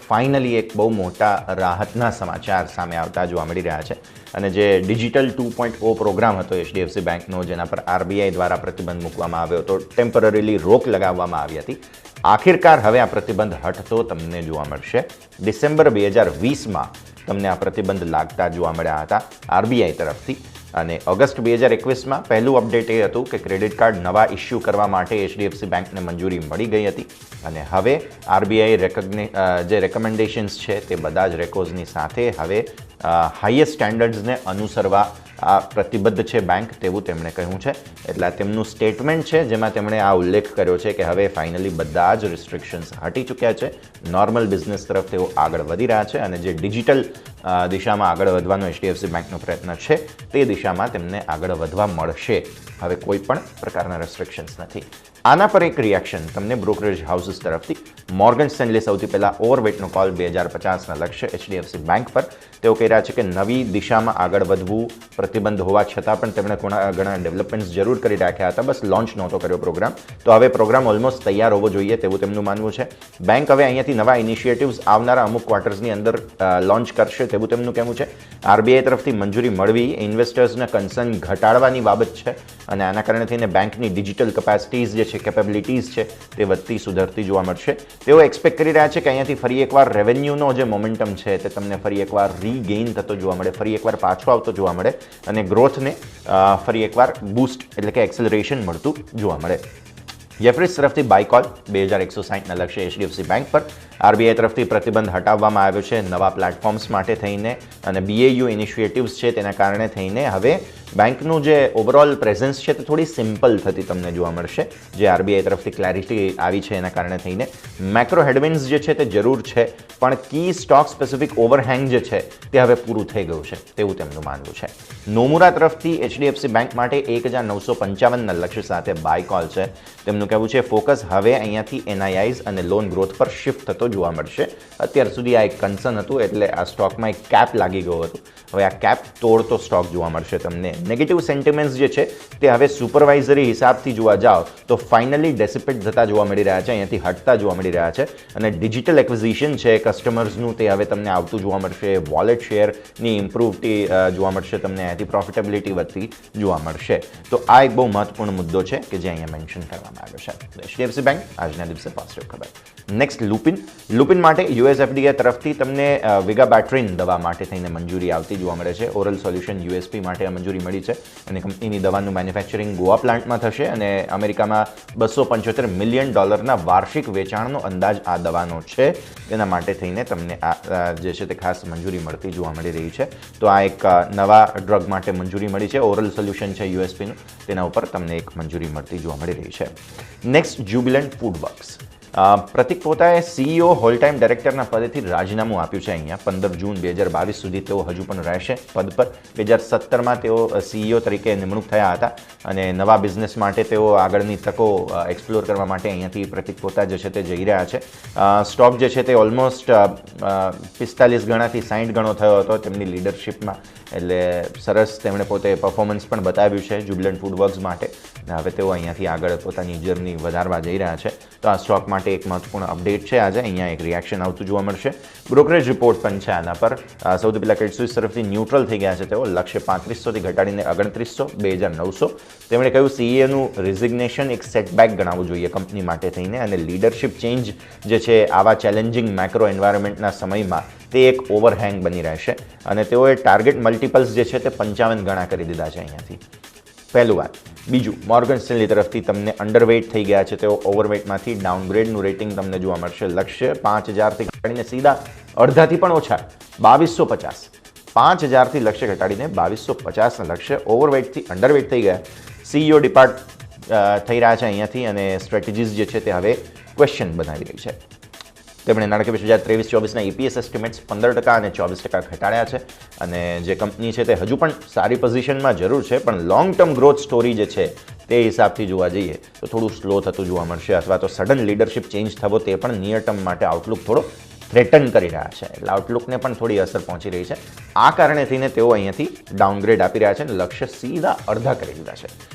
Finally એક બહુ મોટા રાહતના સમાચાર સામે આવતા જોવા મળી રહ્યા છે અને જે ડિજિટલ 2.0 પ્રોગ્રામ હતો એચડીએફસી બેંકનો, જેના પર આરબીઆઈ દ્વારા પ્રતિબંધ મૂકવામાં આવ્યો હતો, ટેમ્પરરીલી રોક લગાવવામાં આવી હતી, આખિરકાર હવે આ પ્રતિબંધ હટતો તમને જોવા મળશે. ડિસેમ્બર 2020માં તમને આ પ્રતિબંધ લાગતા જોવા મળ્યા હતા આરબીઆઈ તરફથી. અને ઓગસ્ટ 2021માં પહેલું અપડેટ એ હતું કે ક્રેડિટ કાર્ડ નવા ઇસ્યુ કરવા માટે એચડીએફસી બેંકને મંજૂરી મળી ગઈ હતી અને હવે આરબીઆઈ જે રેકમેન્ડેશન્સ છે તે બધા જ રેકોઝની સાથે હવે હાઈએસ્ટ સ્ટેન્ડર્ડ્સને અનુસરવા આ પ્રતિબદ્ધ છે બેંક, તેવું તેમણે કહ્યું છે. એટલે તેમનું સ્ટેટમેન્ટ છે જેમાં તેમણે આ ઉલ્લેખ કર્યો છે કે હવે ફાઇનલી બધા જ રિસ્ટ્રિક્શન્સ હટી ચૂક્યા છે, નોર્મલ બિઝનેસ તરફ તેઓ આગળ વધી રહ્યા છે અને જે ડિજિટલ દિશામાં આગળ વધવાનો એચડીએફસી બેંકનો પ્રયત્ન છે તે દિશામાં તેમને આગળ વધવા મળશે. હવે કોઈ પણ પ્રકારના રેસ્ટ્રિક્શન્સ નથી. આના પર એક રિએક્શન તમને બ્રોકરેજ હાઉસીસ તરફથી. મોર્ગન સ્ટેનલી સૌથી પહેલાં ઓવરવેટનો કોલ 2050ના લક્ષ્ય એચડીએફસી બેંક પર. તેઓ કહી રહ્યા છે કે નવી દિશામાં આગળ વધવું પ્રતિબંધ હોવા છતાં પણ તેમણે ઘણા ડેવલપમેન્ટ્સ જરૂર કરી રાખ્યા હતા, બસ લોન્ચ નહોતો કર્યો પ્રોગ્રામ. તો હવે પ્રોગ્રામ ઓલમોસ્ટ તૈયાર હોવો જોઈએ તેવું તેમનું માનવું છે. બેંક હવે અહીંયાથી નવા ઇનિશિયેટિવ્સ આવનારા અમુક ક્વાર્ટર્સની અંદર લોન્ચ કરશે તેવું તેમનું કહેવું છે. આરબીઆઈ તરફથી મંજૂરી મળવી ઇન્વેસ્ટર્સના કન્સર્ન ઘટાડવાની બાબત છે અને આના કારણે થઈને બેંકની ડિજિટલ કેપેસિટીઝ જે છે, કેપેબિલિટીઝ છે તે વધતી સુધરતી જોવા મળશે. તેઓ એક્સપેક્ટ કરી રહ્યા છે કે અહીંયાથી ફરી એકવાર રેવન્યુનો જે મોમેન્ટમ છે તે તમને ફરી એકવાર રીગેઇન થતો જોવા મળે, ફરી એકવાર પાછો આવતો જોવા મળે અને ગ્રોથને ફરી એકવાર બૂસ્ટ એટલે કે એક્સેલરેશન મળતું જોવા મળે. જેફરીઝ તરફથી બાયકોલ 2160ના લક્ષ્ય એચડીએફસી બેંક પર. આરબીઆઈ તરફથી પ્રતિબંધ હટાવવામાં આવ્યો છે નવા પ્લેટફોર્મ્સ માટે થઈને અને બીએયુ ઇનિશિયેટિવ્સ છે તેના કારણે થઈને હવે બેંકનું જે ઓવરઓલ પ્રેઝન્સ છે તે થોડી સિમ્પલ થતી તમને જોવા મળશે. જે આરબીઆઈ તરફથી ક્લેરિટી આવી છે એના કારણે થઈને મેક્રો હેડવિન્ડ્સ જે છે તે જરૂર છે, પણ કી સ્ટોક સ્પેસિફિક ઓવરહેંગ જે છે તે હવે પૂરું થઈ ગયું છે તેવું તેમનું માનવું છે. નોમુરા તરફથી એચડીએફસી બેંક માટે 1955ના લક્ષ્ય સાથે બાય કોલ છે. તેમનું કહેવું છે ફોકસ હવે અહીંયાથી એનઆઈઆઈઝ અને લોન ગ્રોથ પર શિફ્ટ થતો જોવા મળશે. અત્યાર સુધી આ એક કન્સર્ન હતું એટલે આ સ્ટોકમાં એક કેપ લાગી ગયો હતો. હવે આ કેપ તોડતો સ્ટોક જોવા મળશે તમને. નેગેટિવ સેન્ટિમેન્ટ્સ જે છે તે હવે સુપરવાઇઝરી હિસાબથી જોવા જાઓ તો ફાઇનલી ડેસિપેટ થતા જોવા મળી રહ્યા છે, અહીંયાથી હટતા જોવા મળી રહ્યા છે અને ડિજિટલ એક્વિઝિશન છે કસ્ટમર્સનું તે હવે તમને આવતું જોવા મળશે. વોલેટ શેરની ઇમ્પ્રૂવથી જોવા મળશે તમને, અહીંયાથી પ્રોફિટેબિલિટી વધતી જોવા મળશે. તો આ એક બહુ મહત્વપૂર્ણ મુદ્દો છે કે જે અહીંયા મેન્શન કરવામાં આવ્યો છે. એચડીએફસી બેંક આજના દિવસે પોઝિટિવ ખબર. નેક્સ્ટ લુપિન માટે યુએસએફડીએ તરફથી તમને વિગાબેટ્રિન દવા માટે થઈને મંજૂરી આવતી જોવા મળે છે. ઓરલ સોલ્યુશન યુએસપી માટે આ મંજૂરી મળી છે અને કંપનીની દવાનું મેન્યુફેક્ચરિંગ ગોવા પ્લાન્ટમાં થશે અને અમેરિકામાં $275 મિલિયન વાર્ષિક વેચાણનો અંદાજ આ દવાનો છે. તેના માટે થઈને તમને આ જે છે તે ખાસ મંજૂરી મળતી જોવા મળી રહી છે. તો આ એક નવા ડ્રગ માટે મંજૂરી મળી છે. ઓરલ સોલ્યુશન છે યુએસપીનું, તેના ઉપર તમને એક મંજૂરી મળતી જોવા મળી રહી છે. Next Jubilant Foodworks. પ્રતિક પોતાએ સીઈઓ હોલ ટાઈમ ડાયરેક્ટરના પદેથી રાજીનામું આપ્યું છે. અહીંયા 15 જૂન 2022 સુધી તેઓ હજુ પણ રહેશે પદ પર. 2017માં તેઓ સીઈઓ તરીકે નિમણૂક થયા હતા અને નવા બિઝનેસ માટે તેઓ આગળની તકો એક્સપ્લોર કરવા માટે અહીંયાથી પ્રતિક પોતા જે છે તે જઈ રહ્યા છે. સ્ટોક જે છે તે ઓલમોસ્ટ 45 ગણાથી 60 ગણો થયો હતો તેમની લીડરશિપમાં, એટલે સરસ તેમણે પોતે પરફોર્મન્સ પણ બતાવ્યું છે જ્યુબિલન્ટ ફૂડવર્ક્સ માટે. હવે તેઓ અહીંયાથી આગળ પોતાની જર્ની વધારવા જઈ રહ્યા છે. તો આ સ્ટોક માટે એક મહત્વપૂર્ણ અપડેટ છે. આજે અહીંયા એક રિએક્શન આવતું જોવા મળશે. બ્રોકરેજ રિપોર્ટ પણ છે આના પર. સૌથી પહેલાં ક્રેડિટ સ્વિસ તરફથી ન્યુટ્રલ થઈ ગયા છે તેઓ. લક્ષ્ય 3500થી ઘટાડીને 2900, 2900. તેમણે કહ્યું સીઈઓનું રિઝિગ્નેશન એક સેટબેક ગણાવવું જોઈએ કંપની માટે થઈને અને લીડરશિપ ચેન્જ જે છે આવા ચેલેન્જિંગ મેક્રો એન્વાયરમેન્ટના સમયમાં તે એક ઓવરહેંગ બની રહેશે અને તેઓએ ટાર્ગેટ મલ્ટિપલ્સ જે છે તે 55 ગણા કરી દીધા છે અહીંયાથી. પહેલું વાત. બીજું, મોર્ગન સ્ટેનલી તરફથી તમને અંડરવેટ થઈ ગયા છે તેઓ. ઓવરવેટમાંથી ડાઉનગ્રેડનું રેટિંગ તમને જોવા મળશે. લક્ષ્ય 5000થી ઘટાડીને સીધા અડધાથી પણ ઓછા 2250. 5000થી લક્ષ્ય ઘટાડીને 2250ના લક્ષ્ય. ઓવરવેટથી અંડરવેટ થઈ ગયા. સીઈઓ ડિપાર્ટ થઈ રહ્યા છે અહીંયાથી અને સ્ટ્રેટેજીસ જે છે તે હવે ક્વેશ્ચન બનાવી રહી છે. તેમણે નાણાકીય 2023-24ના EPS એસ્ટિમેટ્સ 15% અને 24% ઘટાડ્યા છે અને જે કંપની છે તે હજુ પણ સારી પોઝિશનમાં જરૂર છે, પણ લોંગ ટર્મ ગ્રોથ સ્ટોરી જે છે તે હિસાબથી જોવા જઈએ તો થોડું સ્લો થતું જોવા મળશે અથવા તો સડન લીડરશિપ ચેન્જ થવો તે પણ નિયર ટર્મ માટે આઉટલુક થોડો થ્રેટન કરી રહ્યા છે. એટલે આઉટલુકને પણ થોડી અસર પહોંચી રહી છે. આ કારણે થઈને તેઓ અહીંયાથી ડાઉનગ્રેડ આપી રહ્યા છે અને લક્ષ્ય સીધા અડધા કરી દીધા છે.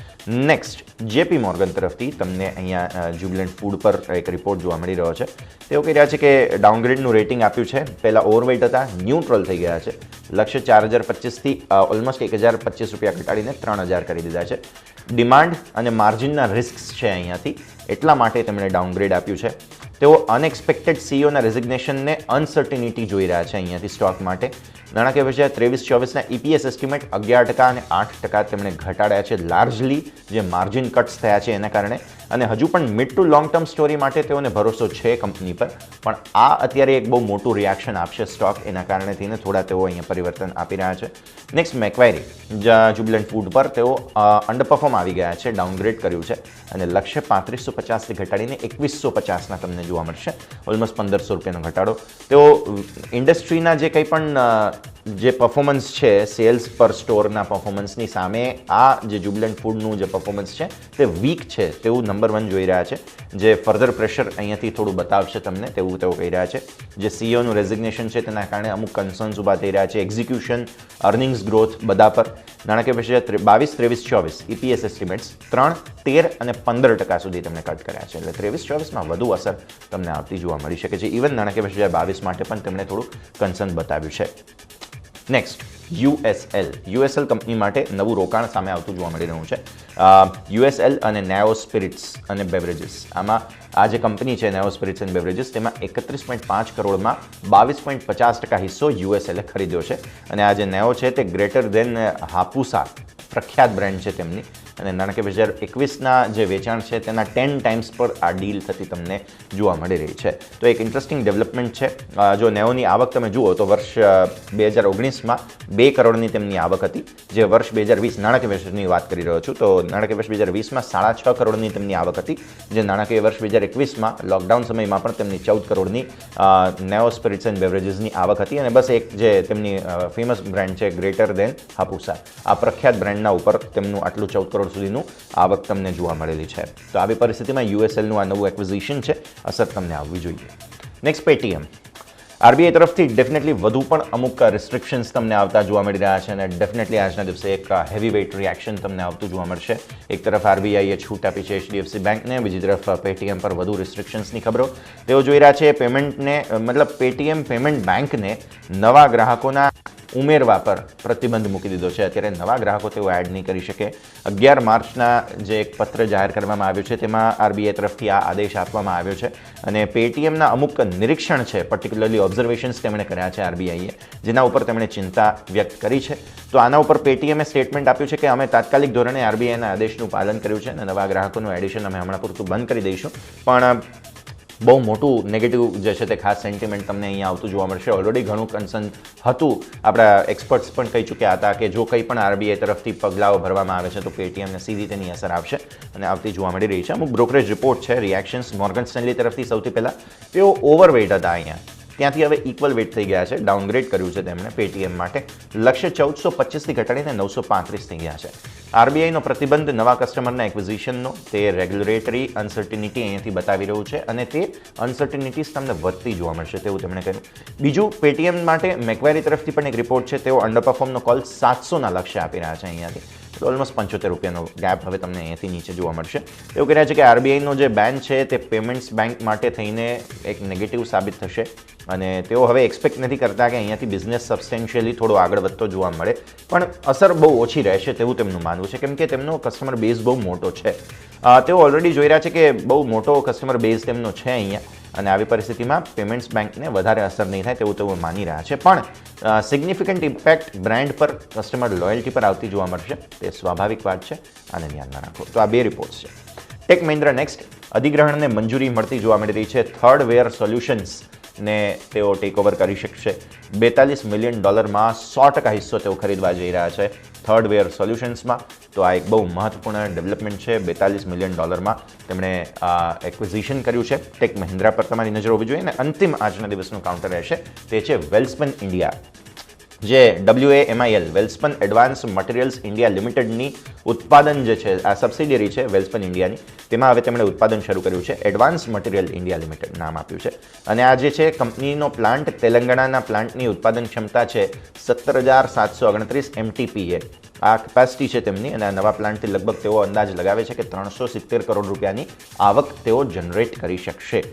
નેક્સ્ટ જેપી મોર્ગન તરફથી તમને અહીંયા જ્યુબિલન્ટ ફૂડ પર એક રિપોર્ટ જોવા મળી રહ્યો છે. તેઓ કહી રહ્યા છે કે ડાઉનગ્રેડનું રેટિંગ આપ્યું છે. પહેલાં ઓવરવેઇટ હતા, ન્યુટ્રલ થઈ ગયા છે. લક્ષ્ય 4025થી ઓલમોસ્ટ 1025 રૂપિયા ઘટાડીને 3000 કરી દીધા છે. ડિમાન્ડ અને માર્જિનના રિસ્ક છે અહીંયાથી, એટલા માટે તેમણે ડાઉનગ્રેડ આપ્યું છે. તેઓ અનએક્સપેક્ટેડ સીઈઓના રેઝિગ્નેશનને અનસર્ટિનિટી જોઈ રહ્યા છે અહીંયાથી સ્ટોક માટે. નાણાકીય વર્ષ 23-24ના EPS એસ્ટિમેટ 11% અને 8% તેમણે ઘટાડ્યા છે, લાર્જલી જે માર્જિન કટ્સ થયા છે એના કારણે. અને હજુ પણ mid to long term story માટે તેઓને ભરોસો છે કંપની પર, પણ આ અત્યારે એક બહુ મોટું રિએક્શન આપશે સ્ટોક, એના કારણે થઈને થોડા તેઓ અહીંયા પરિવર્તન આપી રહ્યા છે. નેક્સ્ટ મેક્વાયરી જ્યુબિલન્ટ ફૂડ પર તેઓ અંડરપરફોર્મ આવી ગયા છે, ડાઉનગ્રેડ કર્યું છે અને લક્ષ્ય 3550થી ઘટાડીને 2150ના તમને જોવા મળશે, ઓલમોસ્ટ 1500 રૂપિયાનો ઘટાડો. તેઓ ઇન્ડસ્ટ્રીના જે કંઈ પણ જે પરફોર્મન્સ છે સેલ્સ પર સ્ટોરના પરફોર્મન્સની સામે આ જે જ્યુબિલન્ટ ફૂડનું જે પરફોર્મન્સ છે તે વીક છે તેવું નંબર 1 જોઈ રહ્યા છે, જે ફર્ધર પ્રેશર અહીંયાથી થોડું બતાવશે તમને તેવું તેઓ કહી રહ્યા છે. જે સીઈઓનું રેઝિગ્નેશન છે તેના કારણે અમુક કન્સર્ન્સ ઊભા થઈ રહ્યા છે, એક્ઝિક્યુશન, અર્નિંગ્સ ગ્રોથ બધા પર. નાણાકીય વર્ષ 22-23-24 EPS એસ્ટિમેટ્સ 3, 13 અને 15% સુધી તેમણે કટ કર્યા છે, એટલે 23-24માં વધુ અસર તમને આવતી જોવા મળી શકે છે. ઇવન નાણાકીય વર્ષ 2022 માટે પણ તેમણે થોડું કન્સર્ન બતાવ્યું છે. નેક્સ્ટ યુએસએલ કંપની માટે નવું રોકાણ સામે આવતું જોવા મળી રહ્યું છે. યુએસએલ અને નેઓ સ્પિરિટ્સ અને બેવરેજીસ, આમાં આ જે કંપની છે નેઓ સ્પિરિટ્સ એન્ડ બેવરેજીસ, તેમાં 31.5 કરોડમાં 22.50% હિસ્સો યુએસએલે ખરીદ્યો છે. અને આ જે નેઓ છે તે ગ્રેટર દેન હાપુસા પ્રખ્યાત બ્રાન્ડ છે તેમની, અને નાણાકીય 2021ના જે વેચાણ છે તેના 10 ટાઈમ્સ પર આ ડીલ થતી તમને જોવા મળી રહી છે. તો એક ઇન્ટરેસ્ટિંગ ડેવલપમેન્ટ છે. જો નેઓની આવક તમે જુઓ તો વર્ષ 2019માં 2 કરોડની તેમની આવક હતી, જે વર્ષ 2020 નાણાકીય વર્ષની વાત કરી રહ્યો છું, તો નાણાકીય વર્ષ 2020માં 6.5 કરોડની તેમની આવક હતી, જે નાણાકીય વર્ષ 2021માં લોકડાઉન સમયમાં પણ તેમની 14 કરોડની નેઓ સ્પિરિટ્સ એન્ડ બેવરેજીસની આવક હતી. અને બસ એક જે તેમની ફેમસ બ્રાન્ડ છે ગ્રેટર દેન હાપુસા, આ પ્રખ્યાત બ્રાન્ડના ઉપર તેમનું આટલું 14 કરોડ સુધીનું આવક તમને જોવા મળેલી છે. તો આવી પરિસ્થિતિમાં યુએસએલનું આ નવું એક્વિઝિશન છે, અસર તમને આવવી જોઈએ. Next Paytm. આરબીઆઈ તરફથી ડેફિનેટલી વધુ પણ અમુક રિસ્ટ્રિક્શન્સ તમને આવતા જોવા મળી રહ્યા છે, અને ડેફિનેટલી આજના દિવસે એક હેવી વેઇટ રિએક્શન તમને આવતું જોવા મળશે. એક તરફ આરબીઆઈએ છૂટ આપી છે HDFC બેંકને, બીજી તરફ પેટીએમ પર વધુ રિસ્ટ્રિક્શન્સની ખબરો. તેઓ જોઈ રહ્યા છે પેમેન્ટને, મતલબ પેટીએમ પેમેન્ટ બેંકને નવા ગ્રાહકોના ઉમેરવા પર પ્રતિબંધ મૂકી દીધો છે. અત્યારે નવા ગ્રાહકો તેઓ એડ નહીં કરી શકે. 11 માર્ચના જે એક પત્ર જાહેર કરવામાં આવ્યો છે તેમાં આરબીઆઈ તરફથી આ આદેશ આપવામાં આવ્યો છે, અને પેટીએમના અમુક નિરીક્ષણ છે, પર્ટિક્યુલરલી ઓબ્ઝર્વેશન્સ તેમણે કર્યા છે આરબીઆઈએ, જેના ઉપર તેમણે ચિંતા વ્યક્ત કરી છે. તો આના ઉપર પેટીએમે સ્ટેટમેન્ટ આપ્યું છે કે અમે તાત્કાલિક ધોરણે આરબીઆઈના આદેશનું પાલન કર્યું છે અને નવા ગ્રાહકોનું એડિશન અમે હમણાં પૂરતું બંધ કરી દઈશું. પણ બહુ મોટું નેગેટિવ જે છે તે ખાસ સેન્ટિમેન્ટ તમને અહીંયા આવતું જોવા મળશે. ઓલરેડી ઘણું કન્સર્ન હતું, આપણા એક્સપર્ટ્સ પણ કહી ચૂક્યા હતા કે જો કંઈ પણ આરબીઆઈ તરફથી પગલાઓ ભરવામાં આવે છે તો પેટીએમને સીધી તેની અસર આવશે, અને આવતી જોવા મળી રહી છે. અમુક બ્રોકરેજ રિપોર્ટ છે, રિએક્શન્સ મોર્ગન સ્ટેનલી તરફથી સૌથી પહેલાં તેઓ ઓવરવેઇટ હતા અહીંયા, ત્યાંથી હવે ઇક્વલ વેઇટ થઈ ગયા છે, ડાઉનગ્રેડ કર્યું છે તેમણે પેટીએમ માટે. લક્ષ્ય 1425થી ઘટાડીને 935 થઈ ગયા છે. આરબીઆઈનો પ્રતિબંધ નવા કસ્ટમરના એક્વિઝિશનનો તે રેગ્યુલેટરી અનસર્ટિનિટી અહીંયાથી બતાવી રહ્યું છે, અને તે અનસર્ટિનિટીઝ તમને વધતી જોવા મળશે તેવું તેમણે કહ્યું. બીજું, પેટીએમ માટે મેક્વેરી તરફથી પણ એક રિપોર્ટ છે, તેઓ અંડરપરફોર્મનો કોલ 700ના લક્ષ્ય આપી રહ્યા છે અહીંયાથી. તો ઓલમોસ્ટ 75 રૂપિયાનો ગેપ હવે તમને અહીંયાથી નીચે જોવા મળશે. એવું કહી રહ્યા છે કે આરબીઆઈનો જે બેન છે તે પેમેન્ટ્સ બેંક માટે થઈને એક નેગેટિવ સાબિત થશે, અને તેઓ હવે એક્સપેક્ટ નથી કરતા કે અહીંયાથી બિઝનેસ સબસ્ટેન્શિયલી થોડો આગળ વધતો જોવા મળે, પણ અસર બહુ ઓછી રહેશે તેવું તેમનું માનવું છે, કેમ કે તેમનો કસ્ટમર બેઝ બહુ મોટો છે. તેઓ ઓલરેડી જોઈ રહ્યા છે કે બહુ મોટો કસ્ટમર બેઝ તેમનો છે અહીંયા, અને આવી પરિસ્થિતિમાં પેમેન્ટ્સ બેંકને વધારે અસર નહીં થાય તેવું તેઓ માની રહ્યા છે. પણ સિગ્નિફિકન્ટ ઇમ્પેક્ટ બ્રાન્ડ પર, કસ્ટમર લોયલ્ટી પર આવતી જોવા મળશે, તે સ્વાભાવિક વાત છે, આને ધ્યાનમાં રાખો. તો આ 2 રિપોર્ટ્સ છે. Tech Mahindra next. અધિગ્રહણને મંજૂરી મળતી જોવા મળી રહી છે. થર્ડવેર સોલ્યુશન્સ ને તેઓ ટેક ઓવર કરી શકશે. $42 મિલિયન 100% હિસ્સો તેઓ ખરીદવા જઈ રહ્યા છે થર્ડવેર સોલ્યુશન્સમાં. તો આ એક બહુ મહત્વપૂર્ણ ડેવલપમેન્ટ છે. $42 મિલિયન તેમણે એક્વિઝિશન કર્યું છે. ટેક મહિન્દ્રા પર તમારી નજર હોવી જોઈએ. અને અંતિમ આજના દિવસનું કાઉન્ટર રહેશે તે છે વેલ્સપન ઇન્ડિયા. જે WAMIL Welspun advance materials India લિમિટેડની ઉત્પાદન જે છે આ સબસિડિયરી છે વેલ્સપન ઇન્ડિયાની, તેમાં હવે તેમણે ઉત્પાદન શરૂ કર્યું છે. એડવાન્સ મટીરિયલ ઇન્ડિયા લિમિટેડ નામ આપ્યું છે. અને આ જે છે કંપનીનો પ્લાન્ટ, તેલંગાણાના પ્લાન્ટની ઉત્પાદન ક્ષમતા છે 17,729 MTPA. આ કેપેસિટી છે તેમની. અને આ નવા પ્લાન્ટથી લગભગ તેઓ અંદાજ લગાવે છે કે 370 કરોડ રૂપિયાની આવક તેઓ જનરેટ કરી શકશે.